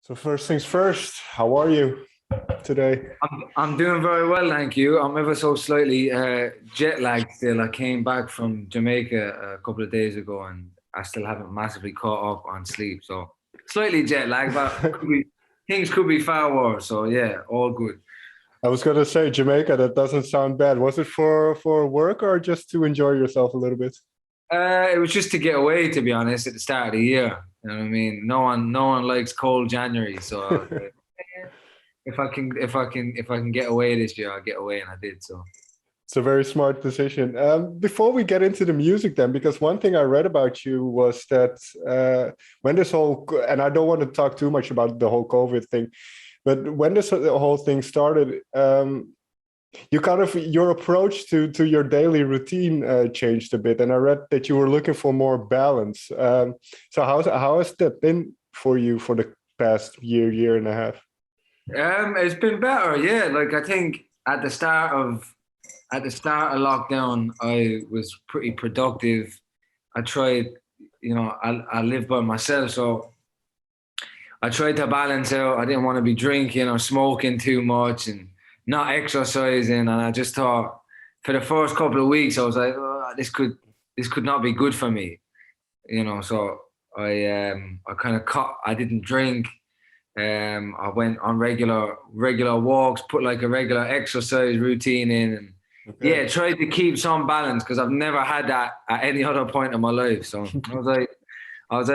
So first things first, how are you today? I'm doing very well, thank you. I'm ever so slightly jet lagged still. I came back from Jamaica a couple of days ago, and I still haven't massively caught up on sleep. So slightly jet lagged, but things could be far worse. So yeah, all good. I was gonna say Jamaica, that doesn't sound bad. Was it for work or just to enjoy yourself a little bit? It was just to get away, to be honest, at the start of the year. You know what I mean? No one likes cold January, so I was like, if I can get away this year, I'll get away, and I did. So. It's a very smart decision. Before we get into the music, then, because one thing I read about you was that when this whole, and I don't want to talk too much about the whole COVID thing, but when this whole thing started, you kind of your approach to your daily routine changed a bit, and I read that you were looking for more balance. So how has that been for you for the past year and a half? It's been better, yeah. Like I think at the start of lockdown, I was pretty productive. I tried, I live by myself, so I tried to balance out. I didn't want to be drinking or smoking too much and not exercising. And I just thought for the first couple of weeks, I was like, oh, this could not be good for me, So I kind of cut. I didn't drink. I went on regular walks, put like a regular exercise routine in, and yeah, tried to keep some balance because I've never had that at any other point in my life. So I was like,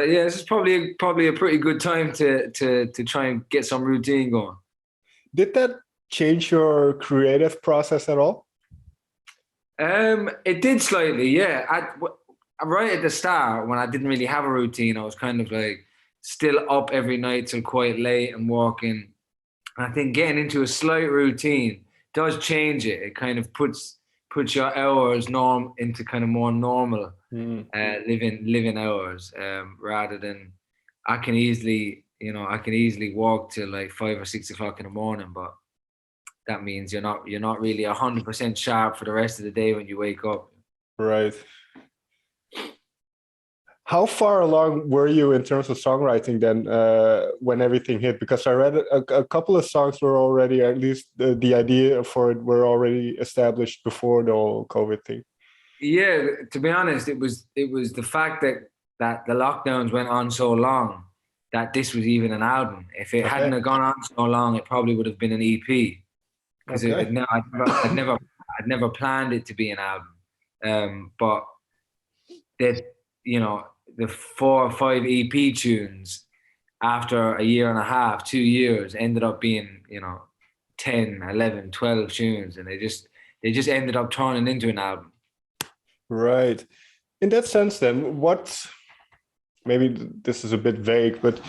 yeah, this is probably a pretty good time to try and get some routine going. Did that change your creative process at all? It did slightly, yeah. Right at the start, when I didn't really have a routine, I was kind of like still up every night till quite late and working. I think getting into a slight routine does change it. It kind of puts your hours into kind of more normal living hours, rather than I can easily walk till like 5 or 6 o'clock in the morning, but that means you're not really 100% sharp for the rest of the day when you wake up. Right. How far along were you in terms of songwriting then when everything hit? Because I read a couple of songs were already, at least the idea for it were already established before the whole COVID thing. Yeah, to be honest, it was the fact that the lockdowns went on so long that this was even an album. If it hadn't have gone on so long, it probably would have been an EP. Because I'd never planned it to be an album. But that, the 4 or 5 EP tunes after a year and a half, 2 years, ended up being, 10, 11, 12 tunes. And they just ended up turning into an album. Right. In that sense, then, maybe this is a bit vague, but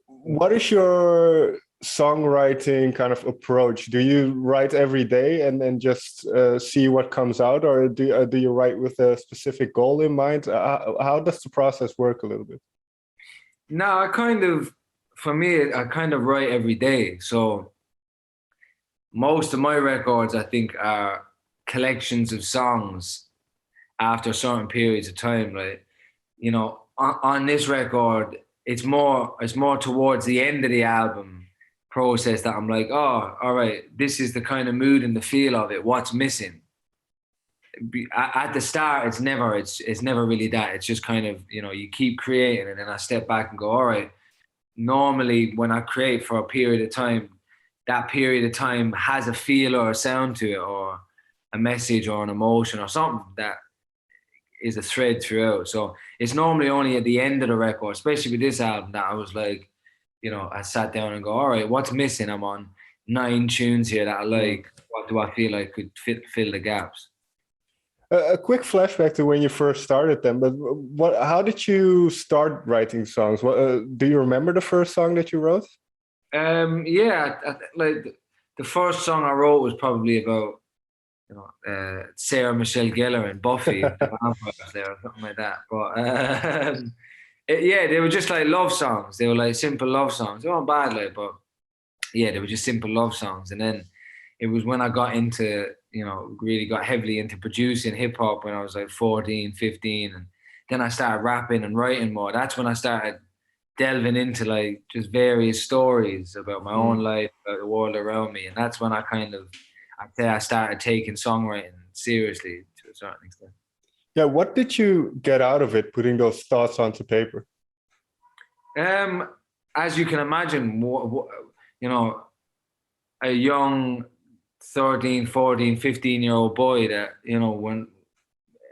what is your songwriting kind of approach? Do you write every day and then just see what comes out, or do you write with a specific goal in mind? How does the process work a little bit? No, I kind of write every day. So most of my records, I think, are collections of songs after certain periods of time. Like, on this record, it's more towards the end of the album process that I'm like, oh, all right, this is the kind of mood and the feel of it. What's missing? At the start, it's never really that. It's just kind of, you keep creating, and then I step back and go, all right, normally when I create for a period of time, that period of time has a feel or a sound to it, or a message or an emotion or something that is a thread throughout. So it's normally only at the end of the record, especially with this album, that I was like, I sat down and go, all right, what's missing? I'm on 9 tunes here that I like. What do I feel like could fill the gaps? A quick flashback to when you first started then, but how did you start writing songs? Do you remember the first song that you wrote? Yeah, like the first song I wrote was probably about, Sarah Michelle Gellar and Buffy, the vampires there, or something like that. But they were just like love songs. They were like simple love songs. They weren't bad, like, but yeah, they were just simple love songs. And then it was when I got into, really got heavily into producing hip hop when I was like 14, 15. And then I started rapping and writing more. That's when I started delving into like just various stories about my own life, about the world around me. And that's when I'd say I started taking songwriting seriously to a certain extent. Yeah, what did you get out of it, putting those thoughts onto paper? As you can imagine, you know, a young 13, 14, 15-year-old boy that, you know, when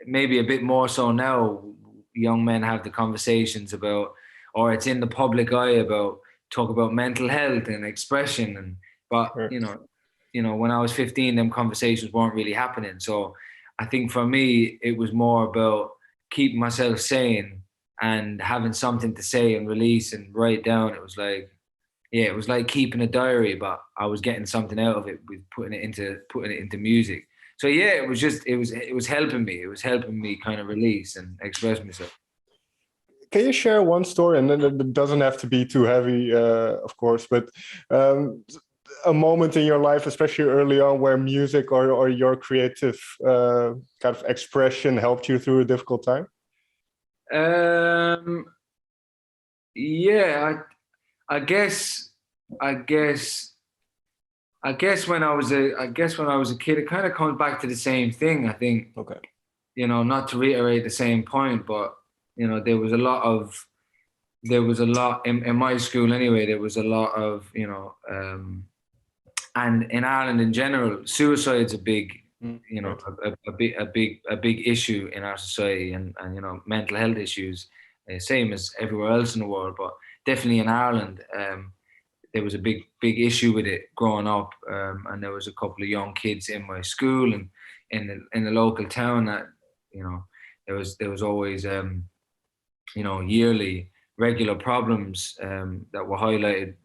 maybe a bit more so now, young men have the conversations about, or it's in the public eye about, talk about mental health and expression. But, Sure. you know, when I was 15, them conversations weren't really happening. So I think for me, it was more about keeping myself sane and having something to say and release and write down. It was like keeping a diary, but I was getting something out of it with putting it into music. So yeah, it was helping me. It was helping me kind of release and express myself. Can you share one story, and then it doesn't have to be too heavy, of course, but a moment in your life, especially early on, where music or your creative kind of expression helped you through a difficult time? Yeah, I guess when I was a kid, it kind of comes back to the same thing. I think, Okay. you know, not to reiterate the same point, but you know, there was a lot in my school anyway. There was a lot of, you know, and in Ireland in general, suicide's a big, you know, a big issue in our society, and you know, mental health issues, same as everywhere else in the world, but definitely in Ireland, there was a big issue with it growing up, and there was a couple of young kids in my school and in the local town that, you know, there was always you know, yearly regular problems that were highlighted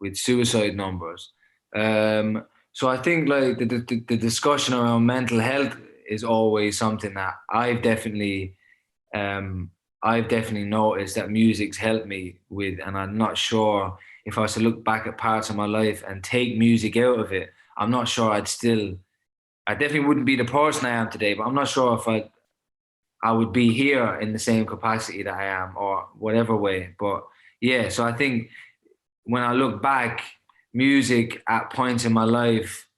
with suicide numbers. So I think like the discussion around mental health is always something that I've definitely noticed that music's helped me with, and I'm not sure if I was to look back at parts of my life and take music out of it, I'm not sure I definitely wouldn't be the person I am today, but I'm not sure if I would be here in the same capacity that I am, or whatever way. But yeah, so I think when I look back, music at points in my life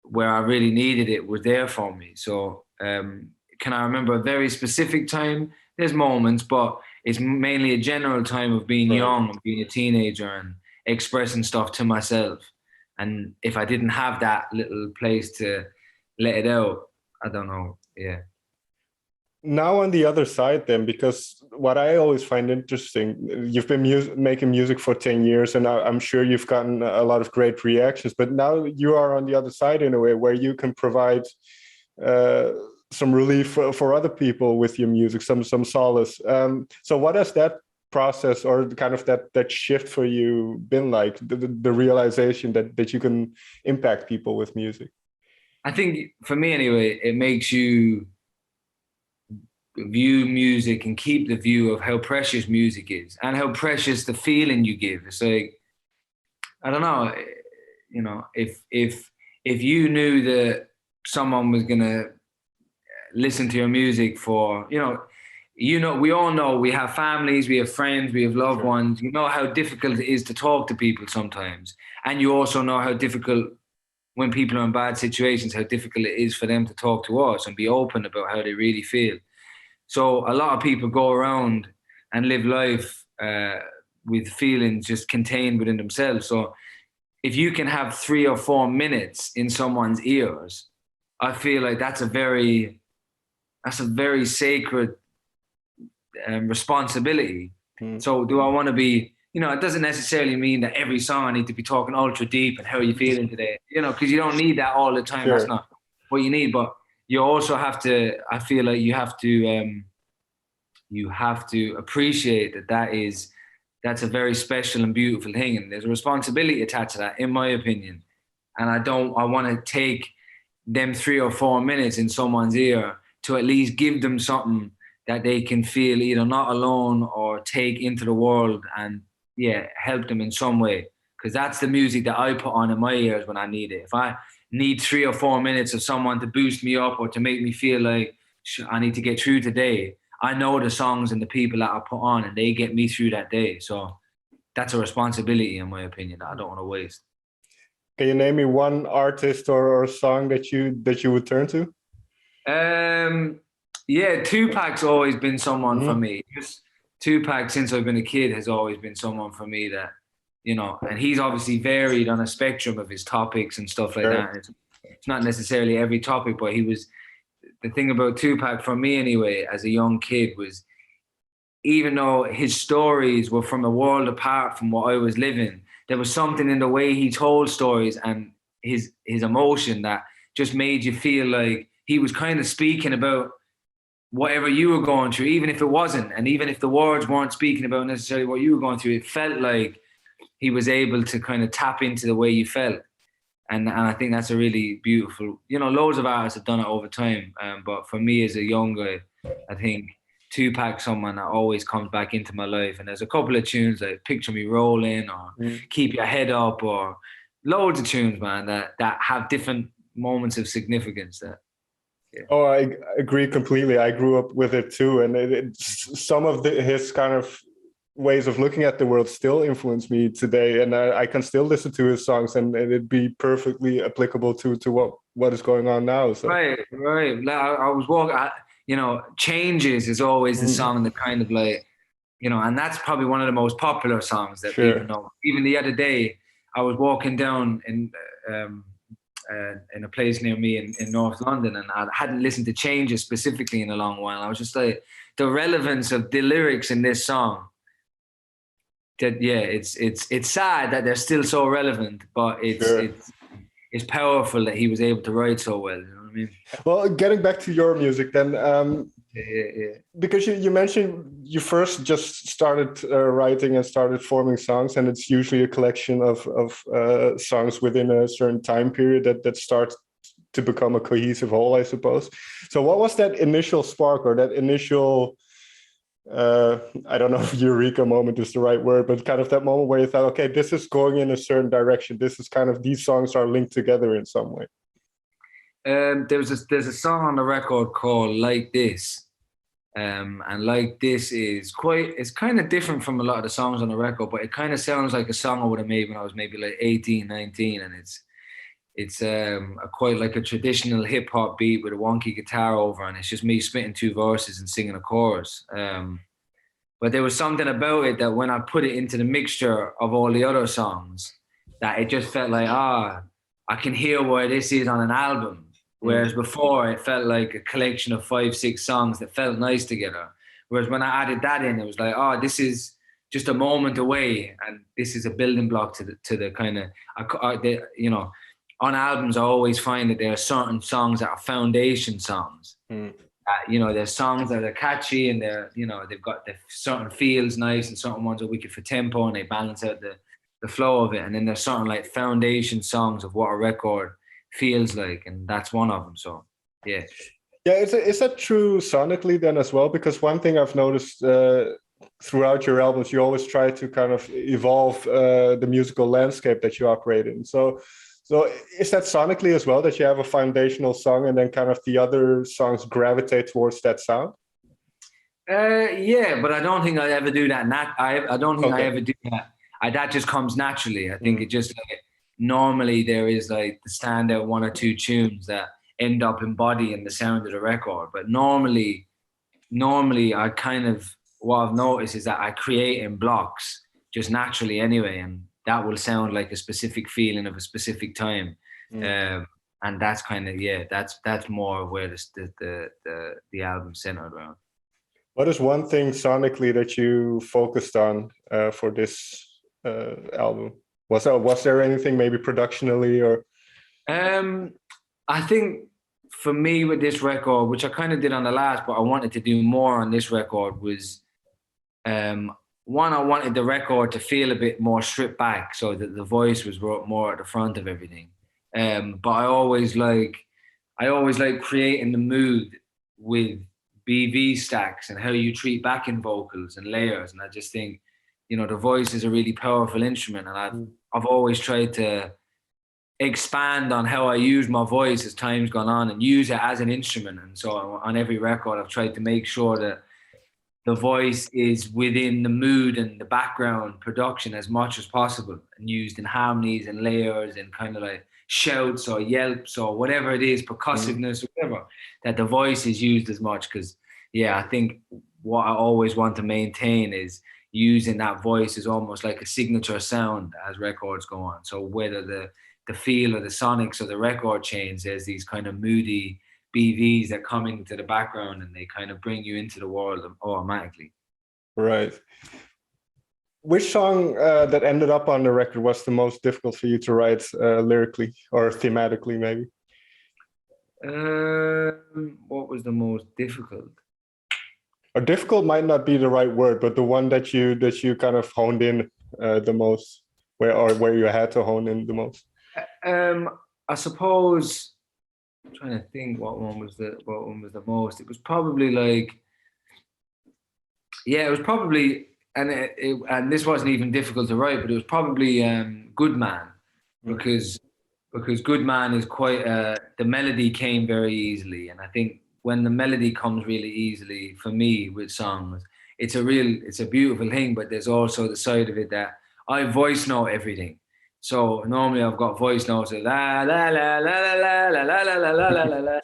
where I really needed it was there for me. So can I remember a very specific time? There's moments, but it's mainly a general time of being young and being a teenager and expressing stuff to myself. And if I didn't have that little place to let it out, I don't know. Yeah. Now on the other side then, because what I always find interesting, you've been making music for 10 years, and I'm sure you've gotten a lot of great reactions, but now you are on the other side in a way where you can provide some relief for other people with your music, some solace. So what has that process or kind of that shift for you been like, the realization that you can impact people with music? I think for me anyway, it makes you view music and keep the view of how precious music is and how precious the feeling you give. It's like, I don't know, you know, if you knew that someone was gonna listen to your music for, you know, we all know we have families, we have friends, we have loved ones. You know how difficult it is to talk to people sometimes, and you also know how difficult, when people are in bad situations, how difficult it is for them to talk to us and be open about how they really feel. So a lot of people go around and live life with feelings just contained within themselves. So if you can have 3 or 4 minutes in someone's ears, I feel like that's a very sacred responsibility. So do I want to be, you know, it doesn't necessarily mean that every song I need to be talking ultra deep and how are you feeling today, you know, because you don't need that all the time. That's not what you need, but you also have to, I feel like you have to appreciate that's a very special and beautiful thing. And there's a responsibility attached to that, in my opinion. And I want to take them 3 or 4 minutes in someone's ear to at least give them something that they can feel either not alone or take into the world and help them in some way. Because that's the music that I put on in my ears when I need it. If I need 3 or 4 minutes of someone to boost me up or to make me feel like I need to get through today, I know the songs and the people that I put on, and they get me through that day. So that's a responsibility, in my opinion, that I don't want to waste. Can you name me one artist or song that you would turn to? Yeah, Tupac's always been someone for me. Just Tupac, since I've been a kid, has always been someone for me that, you know, and he's obviously varied on a spectrum of his topics and stuff like that. It's not necessarily every topic, but the thing about Tupac for me anyway, as a young kid, was even though his stories were from a world apart from what I was living, there was something in the way he told stories and his emotion that just made you feel like he was kind of speaking about whatever you were going through, even if it wasn't, and even if the words weren't speaking about necessarily what you were going through, it felt like he was able to kind of tap into the way you felt. And I think that's a really beautiful, you know, loads of artists have done it over time. But for me as a young guy, I think Tupac's someone that always comes back into my life. And there's a couple of tunes like Picture Me Rolling or Keep Your Head Up, or loads of tunes, man, that have different moments of significance. Oh, I agree completely. I grew up with it too. And some of his kind of ways of looking at the world still influence me today. And I can still listen to his songs and it'd be perfectly applicable to what is going on now. So. Right. I was walking, you know, Changes is always the song that kind of like, you know, and that's probably one of the most popular songs that people know. Even the other day, I was walking down in a place near me in North London, and I hadn't listened to Changes specifically in a long while. I was just like, the relevance of the lyrics in this song, that it's sad that they're still so relevant, but it's powerful that he was able to write so well. You know what I mean? Well, getting back to your music then, because you mentioned you first just started writing and started forming songs, and it's usually a collection of songs within a certain time period that starts to become a cohesive whole, I suppose. So what was that initial spark or that initial, I don't know if eureka moment is the right word, but kind of that moment where you thought, okay, this is going in a certain direction. This is kind of, these songs are linked together in some way. There's a song on the record called Like This. And Like This it's kind of different from a lot of the songs on the record, but it kind of sounds like a song I would have made when I was maybe like 18, 19. And it's quite like a traditional hip hop beat with a wonky guitar over, and it's just me spitting two verses and singing a chorus. But there was something about it that when I put it into the mixture of all the other songs, that it just felt like, I can hear where this is on an album. Whereas before it felt like a collection of 5-6 songs that felt nice together. Whereas when I added that in, it was like, this is just a moment away, and this is a building block to the kind of, you know, on albums I always find that there are certain songs that are foundation songs. You know, there's songs that are catchy and they're, you know, they've got the certain feels nice, and certain ones are wicked for tempo and they balance out the flow of it. And then there's certain like foundation songs of what a record feels like, and that's one of them. So is that true sonically then as well? Because one thing I've noticed throughout your albums, you always try to kind of evolve the musical landscape that you operate in. So is that sonically as well, that you have a foundational song and then kind of the other songs gravitate towards that sound? But I don't think I ever do that. I don't think I ever do that. That just comes naturally. I think it just like, normally there is like the standout one or two tunes that end up embodying the sound of the record. But normally I kind of, what I've noticed is that I create in blocks just naturally anyway, and that will sound like a specific feeling of a specific time. And that's kind of, that's more where the album's centered around. What is one thing sonically that you focused on for this album? Was there anything maybe productionally or? I think for me with this record, which I kind of did on the last, but I wanted to do more on this record, was one, I wanted the record to feel a bit more stripped back so that the voice was more at the front of everything. But I always like creating the mood with BV stacks and how you treat backing vocals and layers. And I just think, you know, the voice is a really powerful instrument, and I've always tried to expand on how I use my voice as time's gone on and use it as an instrument. And so on every record, I've tried to make sure that the voice is within the mood and the background production as much as possible, and used in harmonies and layers and kind of like shouts or yelps or whatever it is, percussiveness, whatever, that the voice is used as much. Because, yeah, I think what I always want to maintain is using that voice is almost like a signature sound as records go on. So whether the feel or the sonics or the record change, there's these kind of moody BVs that come into the background and they kind of bring you into the world automatically. Right. Which song that ended up on the record was the most difficult for you to write lyrically or thematically, maybe? What was the most difficult? Or difficult might not be the right word, but the one that you kind of honed in the most, where you had to hone in the most. I suppose. I'm trying to think what one was the most. It was probably like, yeah, it was probably, and this wasn't even difficult to write, but it was probably Good Man, because Good Man is quite the melody came very easily, and I think when the melody comes really easily for me with songs, it's a beautiful thing, but there's also the side of it that I voice note everything. So normally I've got voice notes of la la la la la la la la la la la la la,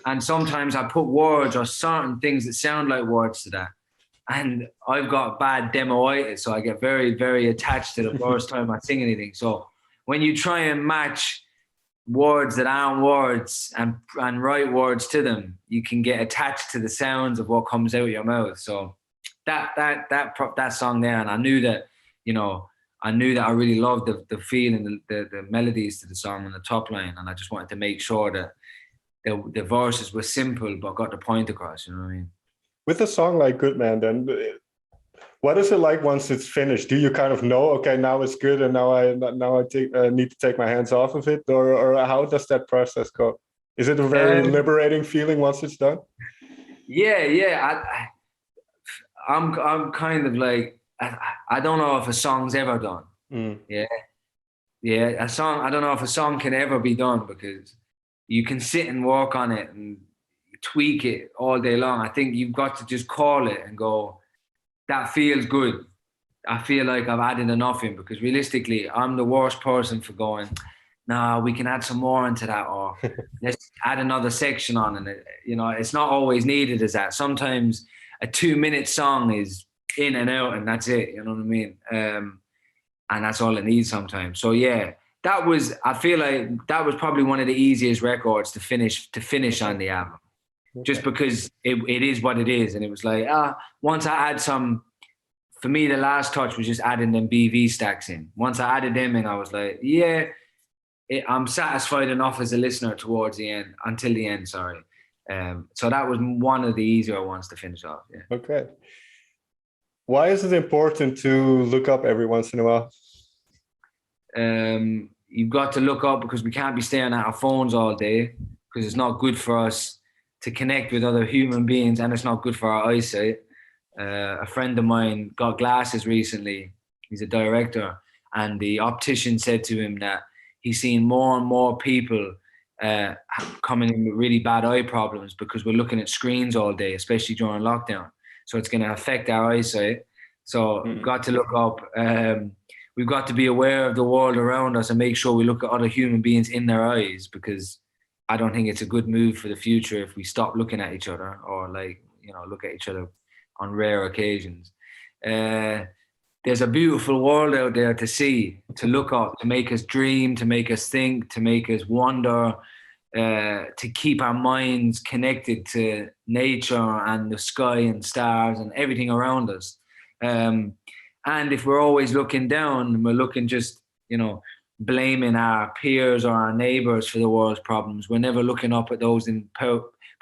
and sometimes I put words or certain things that sound like words to that, and I've got bad demoitis, so I get very, very attached to the first time I sing anything. So when you try and match words that aren't words and write words to them, you can get attached to the sounds of what comes out of your mouth. So that song there, and I knew that, I really loved the feel and the melodies to the song and the top line, and I just wanted to make sure that the verses were simple but got the point across. You know what I mean? With a song like Good Man, then, what is it like once it's finished? Do you kind of know, okay, now it's good, and now I need to take my hands off of it, or how does that process go? Is it a very liberating feeling once it's done? Yeah. I'm kind of like, I don't know if a song's ever done. Yeah. I don't know if a song can ever be done, because you can sit and work on it and tweak it all day long. I think you've got to just call it and go, that feels good. I feel like I've added enough in, because realistically, I'm the worst person for going, no, we can add some more into that, or let's add another section on. And it's not always needed as that. Sometimes a 2-minute song is in and out, and that's it. You know what I mean? And that's all it needs sometimes. So yeah, I feel like that was probably one of the easiest records to finish on the album. Just because it is what it is. And it was like, once I add some, for me, the last touch was just adding them BV stacks in. Once I added them in, I was like, yeah, I'm satisfied enough as a listener until the end, sorry. So that was one of the easier ones to finish off. Yeah. Okay. Why is it important to look up every once in a while? You've got to look up because we can't be staring at our phones all day, because it's not good for us to connect with other human beings, and it's not good for our eyesight. A friend of mine got glasses recently. He's a director, and the optician said to him that he's seen more and more people coming in with really bad eye problems because we're looking at screens all day, especially during lockdown. So it's going to affect our eyesight. So we've got to look up. We've got to be aware of the world around us and make sure we look at other human beings in their eyes, because I don't think it's a good move for the future if we stop looking at each other, or look at each other on rare occasions. There's a beautiful world out there to see, to look up, to make us dream, to make us think, to make us wonder, to keep our minds connected to nature and the sky and stars and everything around us. And if we're always looking down and we're looking just, blaming our peers or our neighbors for the world's problems, we're never looking up at those in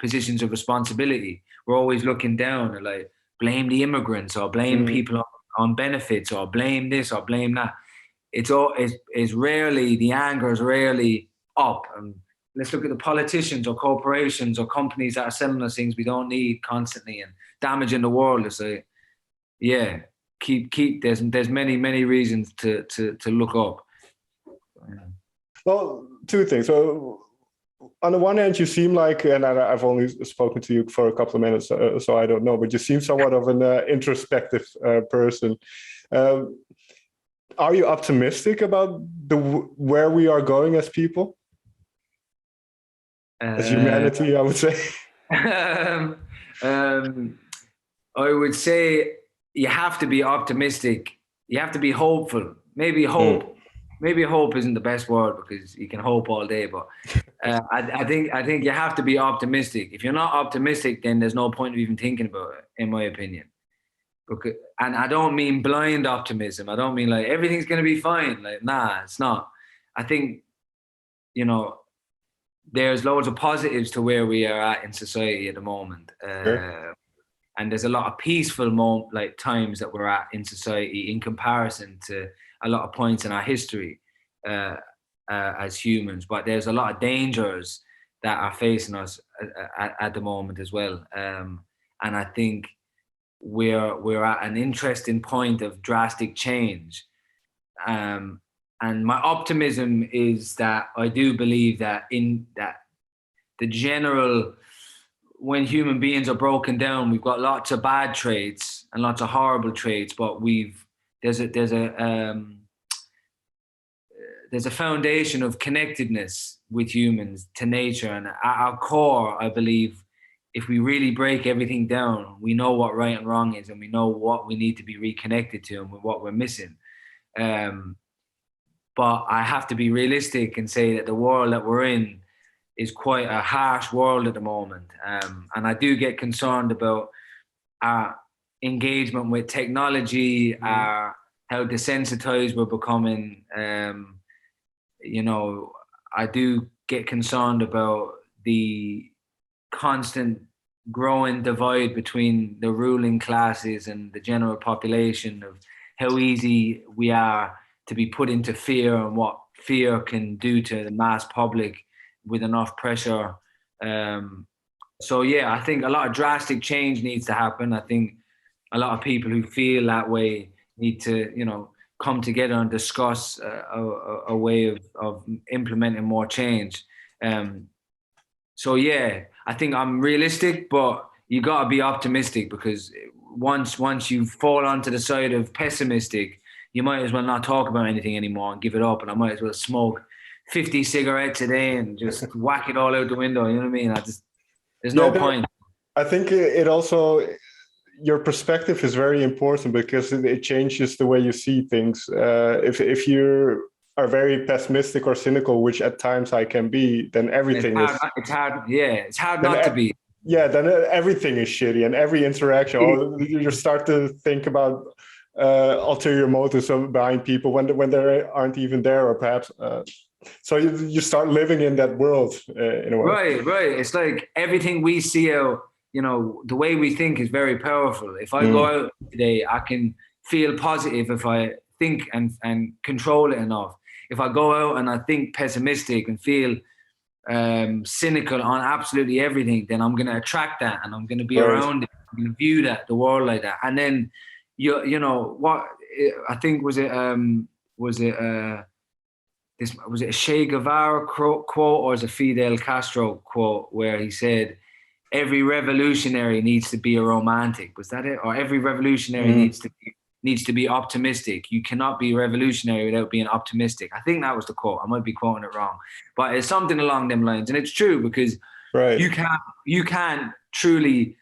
positions of responsibility. We're always looking down and like blame the immigrants, or blame people on benefits, or blame this or blame that. It's rarely, the anger is rarely up. And let's look at the politicians or corporations or companies that are selling us things we don't need constantly and damaging the world. It's like, yeah, keep there's many reasons to look up. Well, two things. So on the one hand, you seem like, and I've only spoken to you for a couple of minutes, so I don't know, but you seem somewhat of an introspective person. Are you optimistic about where we are going as people, as humanity? I would say. I would say you have to be optimistic. You have to be hopeful. Maybe hope. Maybe hope isn't the best word because you can hope all day. But I think you have to be optimistic. If you're not optimistic, then there's no point of even thinking about it, in my opinion. And I don't mean blind optimism. I don't mean like everything's going to be fine. Like, nah, it's not. I think, there's loads of positives to where we are at in society at the moment. Sure. And there's a lot of peaceful times that we're at in society in comparison to a lot of points in our history as humans. But there's a lot of dangers that are facing us at the moment as well. And I think we're at an interesting point of drastic change. And my optimism is that I do believe that the general, when human beings are broken down, we've got lots of bad traits and lots of horrible traits, but there's a foundation of connectedness with humans to nature, and at our core, I believe, if we really break everything down, we know what right and wrong is, and we know what we need to be reconnected to and what we're missing. But I have to be realistic and say that the world that we're in is quite a harsh world at the moment. And I do get concerned about our engagement with technology, how desensitized we're becoming. I do get concerned about the constant growing divide between the ruling classes and the general population, of how easy we are to be put into fear and what fear can do to the mass public with enough pressure. So yeah, I think a lot of drastic change needs to happen. I think a lot of people who feel that way need to, come together and discuss a way of implementing more change. So yeah, I think I'm realistic, but you got to be optimistic, because once you fall onto the side of pessimistic, you might as well not talk about anything anymore and give it up. And I might as well smoke 50 cigarettes a day and just whack it all out the window. You know what I mean? There's no point. I think it also, your perspective is very important, because it changes the way you see things. If you are very pessimistic or cynical, which at times I can be, then everything it's hard. Yeah, it's hard not to be. Yeah, then everything is shitty, and every interaction, you start to think about ulterior motives behind people when they aren't even there, or perhaps. So you start living in that world in a way. Right. It's like everything we see out, the way we think is very powerful. If I go out today, I can feel positive if I think and control it enough. If I go out and I think pessimistic and feel cynical on absolutely everything, then I'm going to attract that, and I'm going to be around it. I'm going to view the world like that. And then, what I think was it a Che Guevara quote, or was it a Fidel Castro quote, where he said, every revolutionary needs to be a romantic. Was that it? Or every revolutionary needs to be optimistic. You cannot be revolutionary without being optimistic. I think that was the quote. I might be quoting it wrong, but it's something along them lines. And it's true, because you can't truly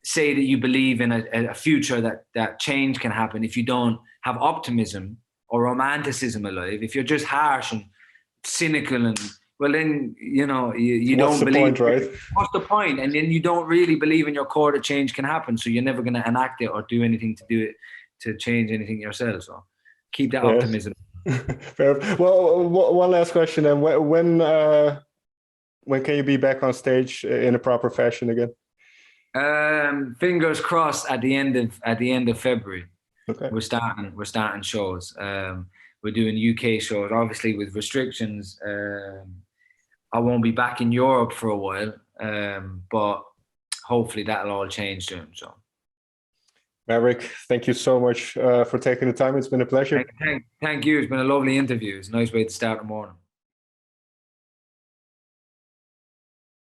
say that you believe in a future that change can happen if you don't have optimism or romanticism alive. If you're just harsh and cynical, and well, then you don't believe. Right? What's the point? And then you don't really believe in your core that change can happen. So you're never going to enact it or do anything to do it to change anything yourself. So keep that optimism. Fair. Well, one last question. And when can you be back on stage in a proper fashion again? Fingers crossed at the end of February. Okay. We're starting shows. We're doing UK shows, obviously with restrictions. I won't be back in Europe for a while, but hopefully that'll all change soon. So, Maverick, thank you so much for taking the time. It's been a pleasure. Thank you. It's been a lovely interview. It's a nice way to start the morning.